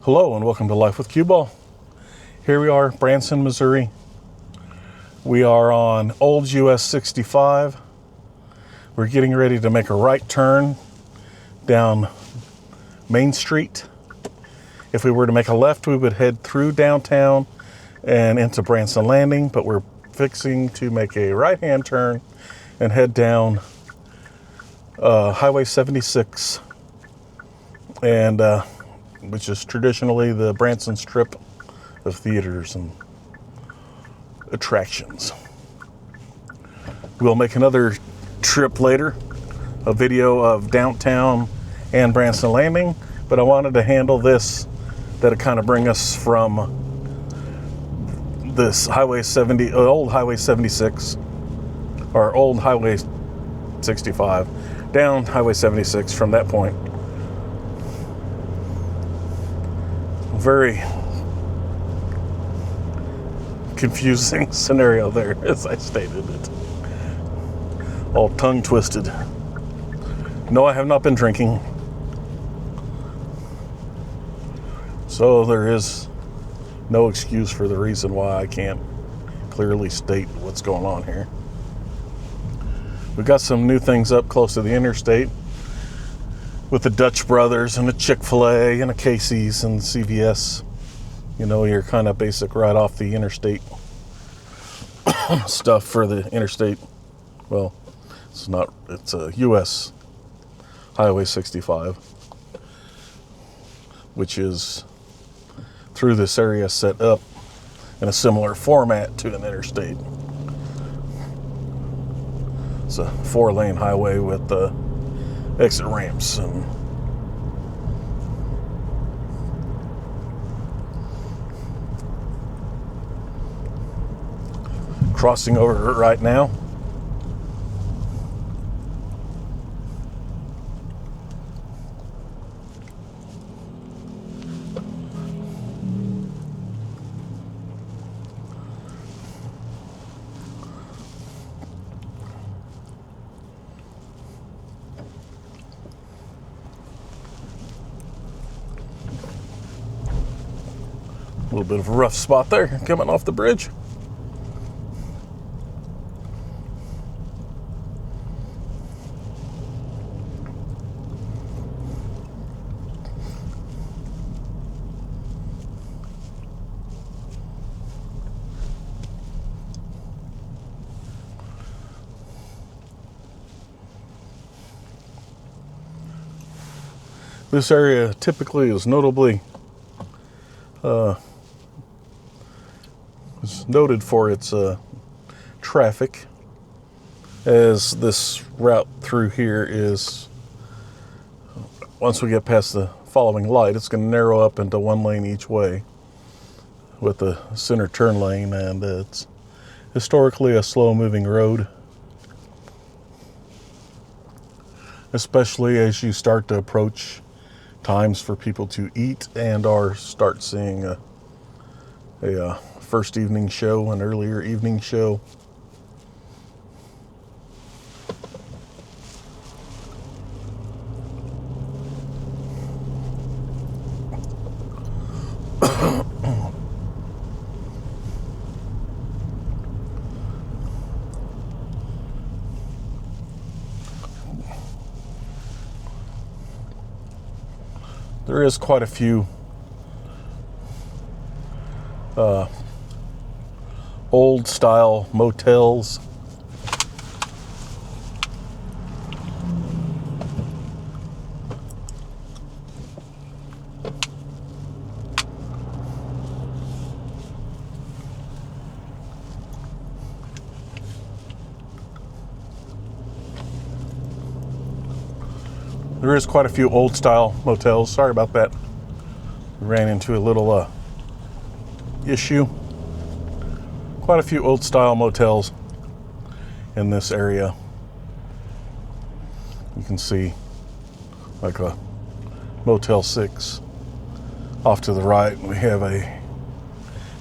Hello and welcome to Life with Cue Ball. Here we are, Branson, Missouri. We are on Old US 65. We're getting ready to make a right turn down Main Street. If we were to make a left, we would head through downtown and into Branson Landing, but we're fixing to make a right-hand turn and head down Highway 76, and which is traditionally the Branson strip of theaters and attractions. We'll make another trip later, a video of downtown and Branson Landing, but I wanted to handle this, that'll kind of bring us from this old Highway 76, or old Highway 65, down Highway 76 from that point. Very confusing scenario there, as I stated it. All tongue twisted. No, I have not been drinking. So there is no excuse for the reason why I can't clearly state what's going on here. We've got some new things up close to the interstate with the Dutch Brothers and a Chick-fil-A and a Casey's and CVS. You know, you're kind of basic right off the interstate stuff for the interstate. Well, it's a US Highway 65, which is through this area set up in a similar format to an interstate. It's a 4-lane highway with exit ramps and crossing over right now. A little bit of a rough spot there coming off the bridge. This area typically is notably is noted for its traffic, as this route through here is, once we get past the following light, it's going to narrow up into 1 lane each way with the center turn lane, and it's historically a slow-moving road, especially as you start to approach times for people to eat and or start seeing a first evening show, an earlier evening show. There is quite a few old style motels. There is quite a few old style motels. Sorry about that. We ran into a little issue. Quite a few old style motels in this area. You can see like a Motel 6 off to the right. We have a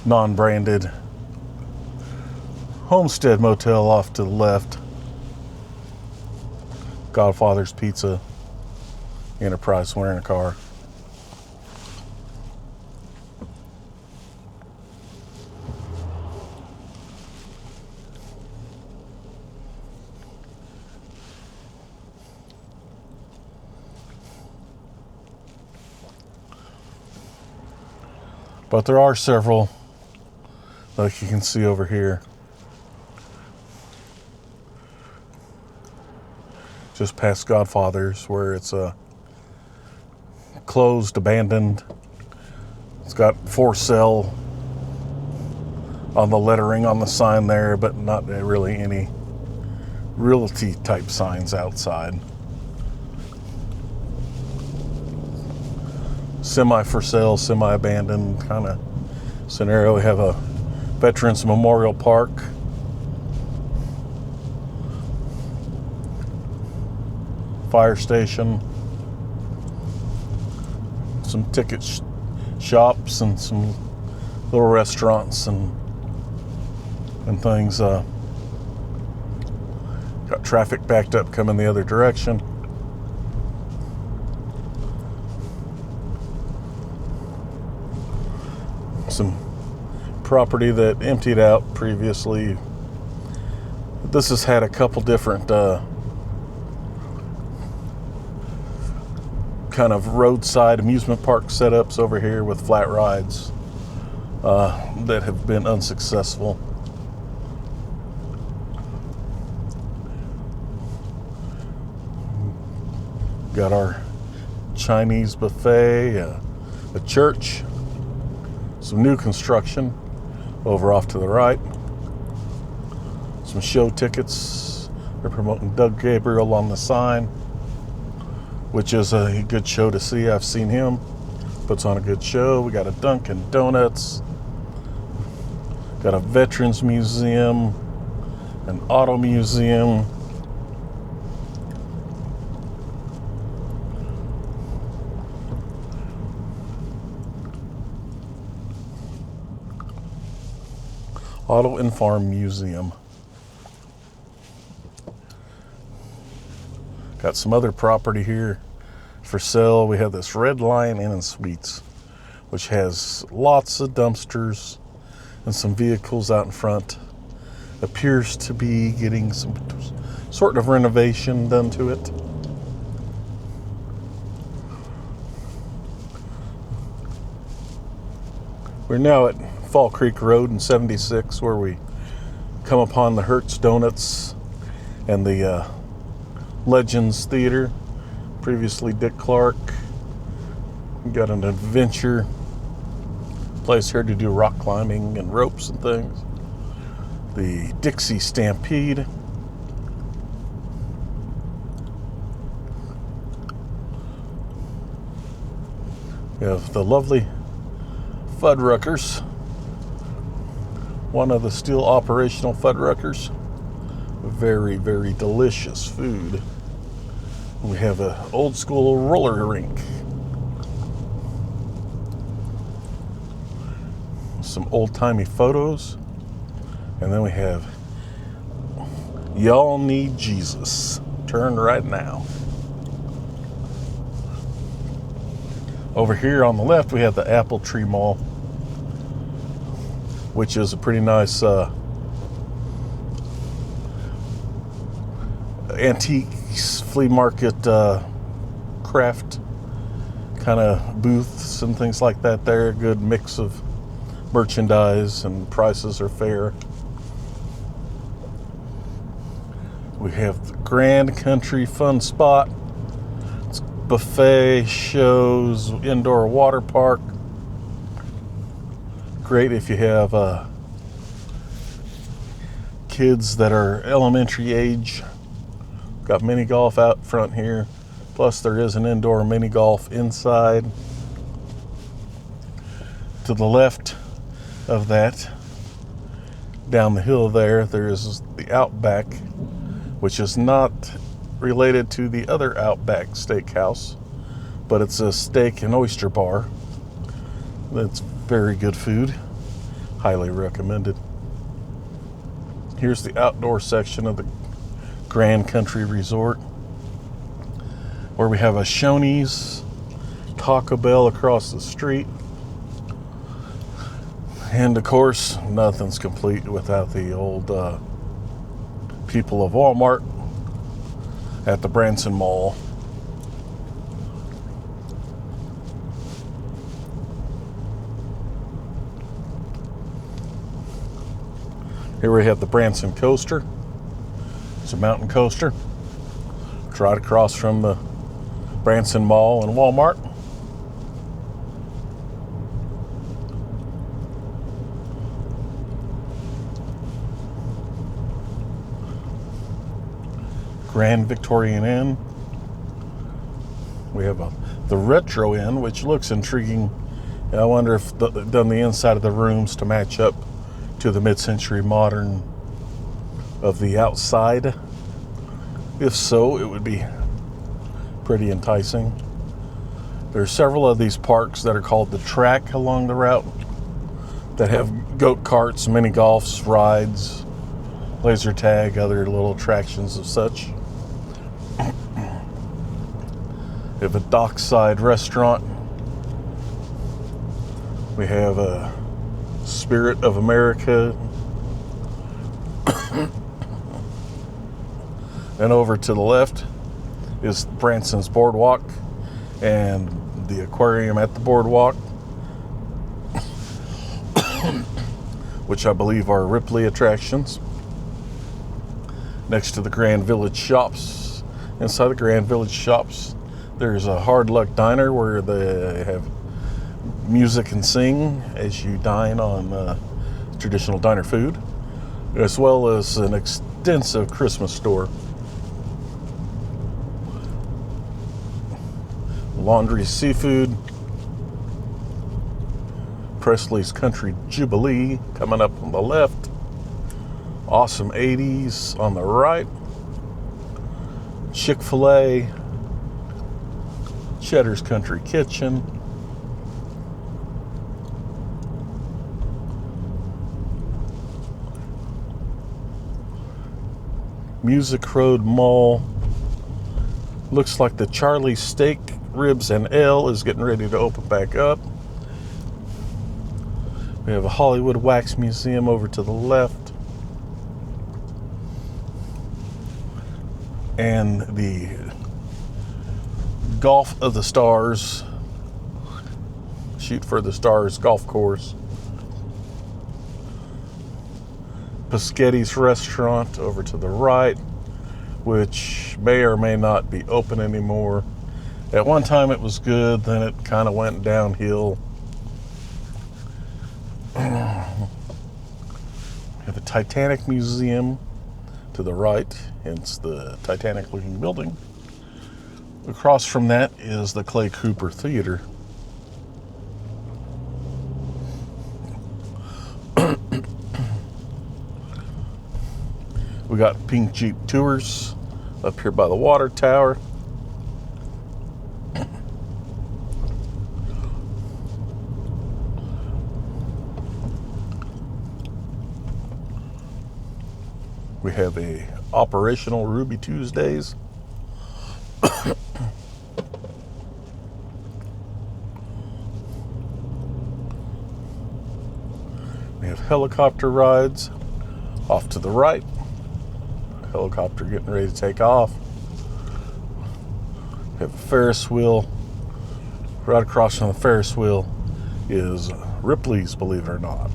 non-branded Homestead Motel off to the left. Godfather's Pizza, Enterprise Rent a Car. But there are several, like you can see over here. Just past Godfather's, where it's closed, abandoned. It's got for sale on the lettering on the sign there, but not really any realty type signs outside. Semi for sale, semi abandoned kind of scenario. We have a Veterans Memorial Park. Fire station. Some ticket shops and some little restaurants and things. Got traffic backed up coming the other direction. Some property that emptied out previously. This has had a couple different kind of roadside amusement park setups over here with flat rides that have been unsuccessful. Got our Chinese buffet, a church, some new construction over off to the right, some show tickets. They're promoting Doug Gabriel on the sign, which is a good show to see. I've seen him. Puts on a good show. We got a Dunkin' Donuts. Got a Veterans Museum, an auto museum. Auto and Farm Museum. Got some other property here for sale. We have this Red Lion Inn and Suites, which has lots of dumpsters and some vehicles out in front. Appears to be getting some sort of renovation done to it. We're now at Fall Creek Road in 76, where we come upon the Hertz Donuts and the Legends Theater, previously Dick Clark. We got an adventure place here to do rock climbing and ropes and things. The Dixie Stampede. We have the lovely Fuddruckers. One of the still operational Fuddruckers. Very, very delicious food. We have an old school roller rink. Some old-timey photos. And then we have Y'all Need Jesus. Turn right now. Over here on the left, we have the Apple Tree Mall, which is a pretty nice antiques flea market craft kind of booths and things like that there. Good mix of merchandise and prices are fair. We have the Grand Country Fun Spot. It's buffet, shows, indoor water park. Great if you have kids that are elementary age. Got mini golf out front here. Plus there is an indoor mini golf inside. To the left of that, down the hill there, there's the Outback, which is not related to the other Outback Steakhouse, but it's a steak and oyster bar. That's very good food. Highly recommended. Here's the outdoor section of the Grand Country Resort, where we have a Shoney's, Taco Bell across the street. And of course, nothing's complete without the old people of Walmart at the Branson Mall. Here we have the Branson coaster. It's a mountain coaster. It's right across from the Branson Mall and Walmart. Grand Victorian Inn. We have the Retro Inn, which looks intriguing. And I wonder if they've done the inside of the rooms to match up to the mid-century modern of the outside. If so, it would be pretty enticing. There are several of these parks that are called the Track along the route that have goat carts, mini golfs, rides, laser tag, other little attractions of such. We have a dockside restaurant. We have a Spirit of America. And over to the left is Branson's Boardwalk and the aquarium at the boardwalk, which I believe are Ripley attractions. Next to the Grand Village Shops. Inside the Grand Village Shops, there's a Hard Luck Diner where they have music and sing as you dine on traditional diner food, as well as an extensive Christmas store. Laundry Seafood, Presley's Country Jubilee coming up on the left, Awesome 80s on the right, Chick-fil-A, Cheddar's Country Kitchen, Music Road Mall. Looks like the Charlie Steak, Ribs, and Ale is getting ready to open back up. We have a Hollywood Wax Museum over to the left. And the Golf of the Stars, Shoot for the Stars golf course. Paschetti's Restaurant over to the right, which may or may not be open anymore. At one time it was good, then it kind of went downhill. We have the Titanic Museum to the right. It's the Titanic looking building. Across from that is the Clay Cooper Theater. We got Pink Jeep Tours up here by the water tower. We have a operational Ruby Tuesdays. We have helicopter rides off to the right. Helicopter getting ready to take off. We have a Ferris wheel. Right across from the Ferris wheel is Ripley's, believe it or not.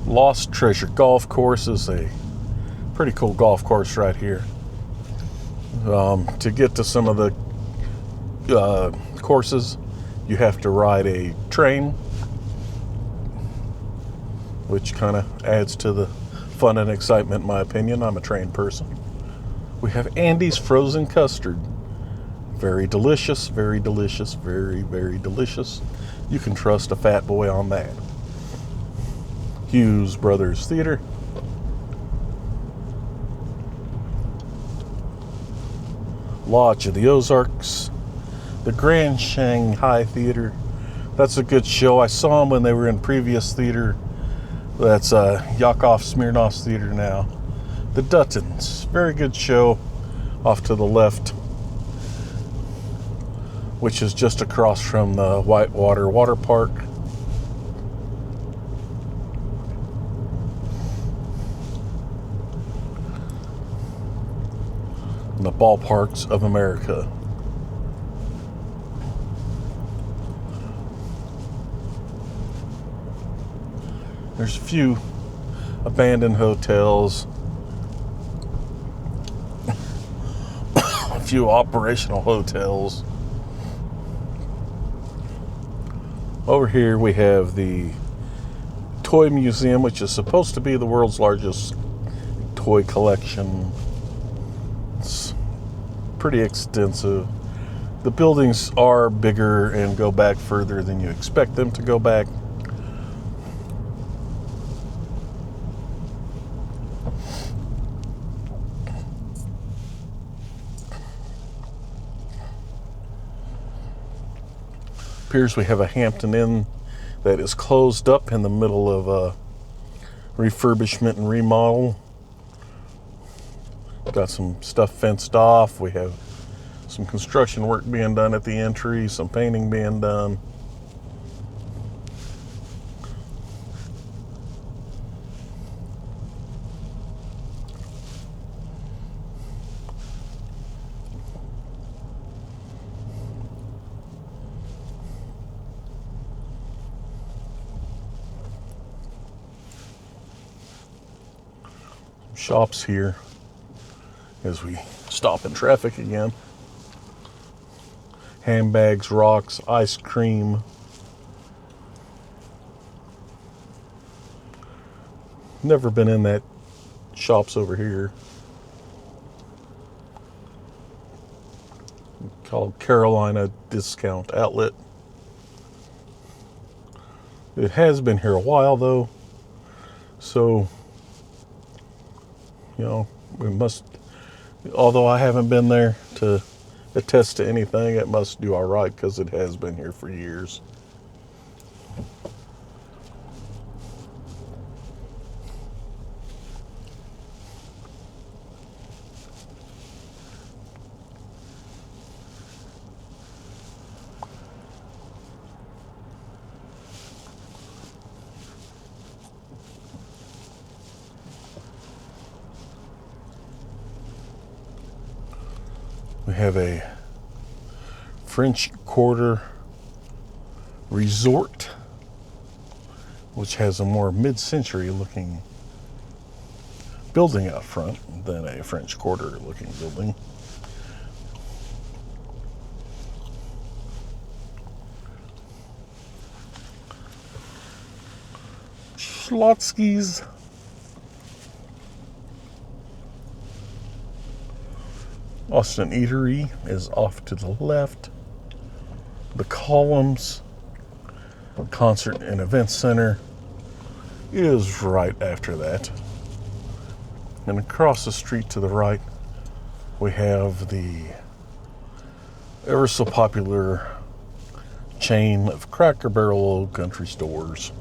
Lost Treasure Golf Course is a pretty cool golf course right here. To get to some of the courses, you have to ride a train, which kind of adds to the fun and excitement, in my opinion. I'm a train person. We have Andy's Frozen Custard. Very delicious, very delicious, very, very delicious. You can trust a fat boy on that. Hughes Brothers Theater. Lodge of the Ozarks. The Grand Shanghai Theater. That's a good show. I saw them when they were in previous theater. That's Yakov Smirnoff's theater now. The Duttons. Very good show off to the left, which is just across from the Whitewater Water Park. And the Ballparks of America. There's a few abandoned hotels, a few operational hotels. Over here we have the Toy Museum, which is supposed to be the world's largest toy collection. It's pretty extensive. The buildings are bigger and go back further than you expect them to go back. Appears we have a Hampton Inn that is closed up in the middle of a refurbishment and remodel. Got some stuff fenced off. We have some construction work being done at the entry, some painting being done. Shops here as we stop in traffic again. Handbags, rocks, ice cream. Never been in that shops over here. Called Carolina Discount Outlet. It has been here a while though, so we must, although I haven't been there to attest to anything, it must do all right because it has been here for years. We have a French Quarter Resort, which has a more mid-century looking building out front than a French Quarter looking building. Schlotzsky's. Austin Eatery is off to the left. The Columns Concert and Event Center is right after that. And across the street to the right, we have the ever so popular chain of Cracker Barrel Old Country stores.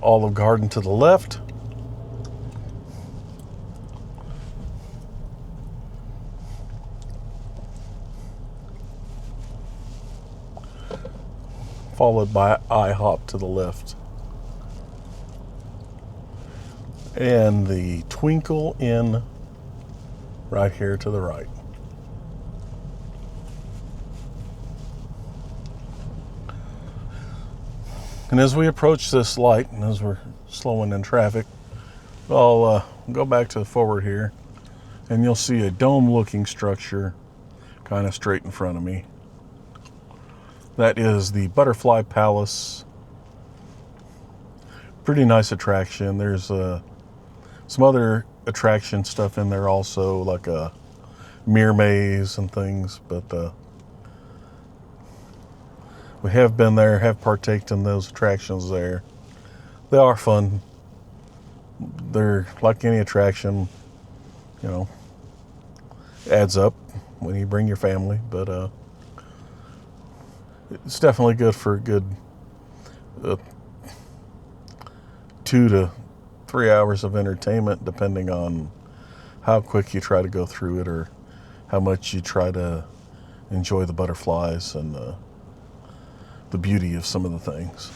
Olive Garden to the left. Followed by IHOP to the left. And the Twinkle Inn right here to the right. And as we approach this light, and as we're slowing in traffic, I'll go back to the forward here, and you'll see a dome-looking structure kind of straight in front of me. That is the Butterfly Palace. Pretty nice attraction. There's some other attraction stuff in there also, like a mirror maze and things, but we have been there, have partaked in those attractions there. They are fun. They're like any attraction, adds up when you bring your family, but it's definitely good for a good 2 to 3 hours of entertainment, depending on how quick you try to go through it or how much you try to enjoy the butterflies and the beauty of some of the things.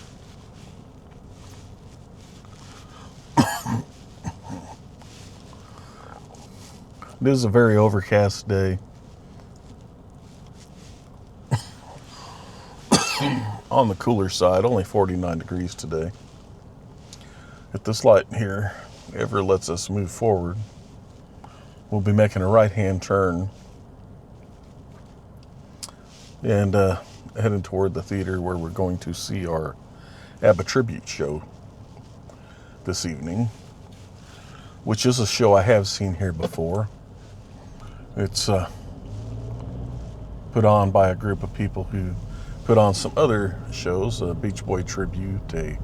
It is a very overcast day. On the cooler side, only 49 degrees today. If this light here ever lets us move forward, we'll be making a right-hand turn and heading toward the theater where we're going to see our ABBA tribute show this evening, which is a show I have seen here before. It's put on by a group of people who put on some other shows, a Beach Boy tribute, a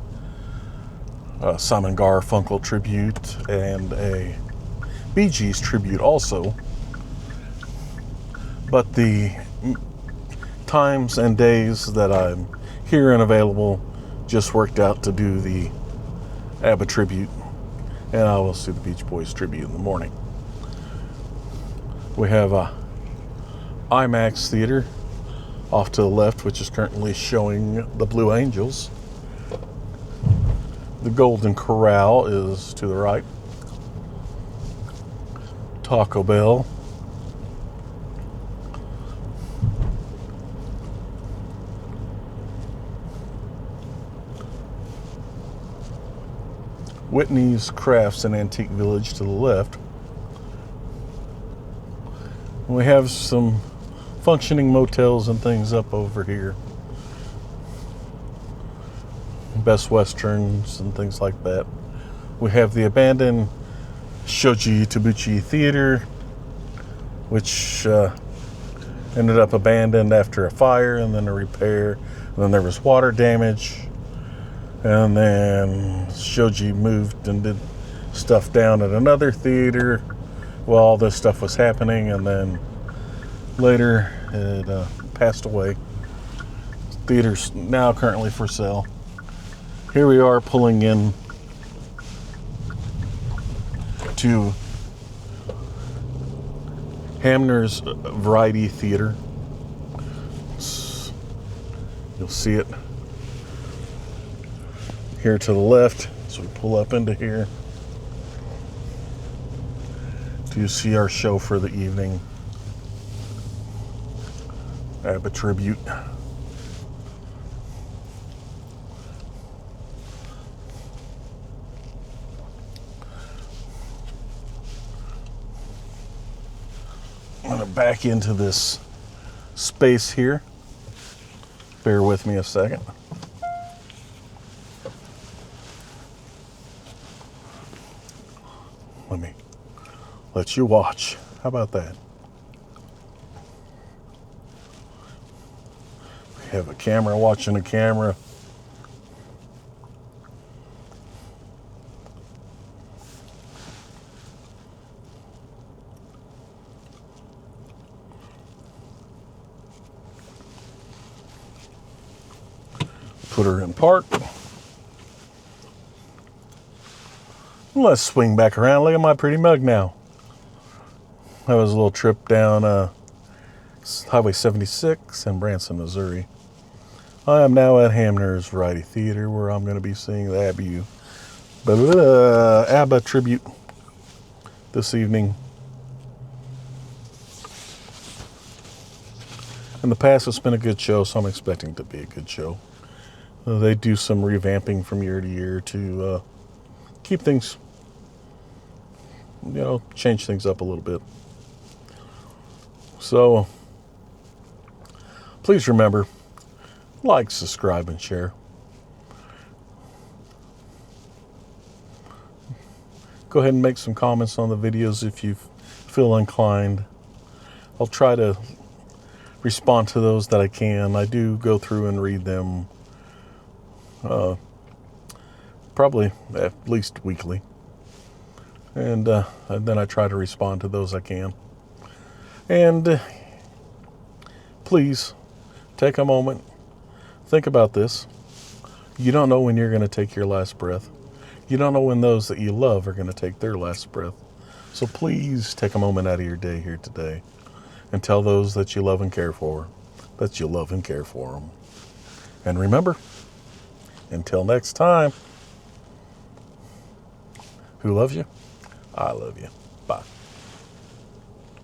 Simon Garfunkel tribute, and a Bee Gees tribute also. But the times and days that I'm here and available just worked out to do the ABBA tribute, and I will see the Beach Boys tribute in the morning. We have a IMAX theater off to the left, which is currently showing the Blue Angels. The Golden Corral is to the right. Taco Bell. Whitney's Crafts and Antique Village to the left. We have some functioning motels and things up over here. Best Westerns and things like that. We have the abandoned Shoji Tabuchi Theater, which ended up abandoned after a fire and then a repair. And then there was water damage. And then Shoji moved and did stuff down at another theater while all this stuff was happening. And then later it passed away. Theater's now currently for sale. Here we are pulling in to Hamner's Variety Theater. You'll see it here to the left. So we pull up into here to see our show for the evening. ABBA tribute. I'm going to back into this space here. Bear with me a second. Let me let you watch. How about that? We have a camera watching a camera. Put her in park. Let's swing back around. Look at my pretty mug now. That was a little trip down Highway 76 in Branson, Missouri. I am now at Hamner's Variety Theater, where I'm going to be seeing the ABBA tribute this evening. In the past, it's been a good show, so I'm expecting it to be a good show. They do some revamping from year to year to keep things, change things up a little bit. So, please remember, like, subscribe, and share. Go ahead and make some comments on the videos if you feel inclined. I'll try to respond to those that I can. I do go through and read them probably at least weekly. And then I try to respond to those I can. And please take a moment. Think about this. You don't know when you're going to take your last breath. You don't know when those that you love are going to take their last breath. So please take a moment out of your day here today and tell those that you love and care for that you love and care for them. And remember, until next time, who loves you? I love you.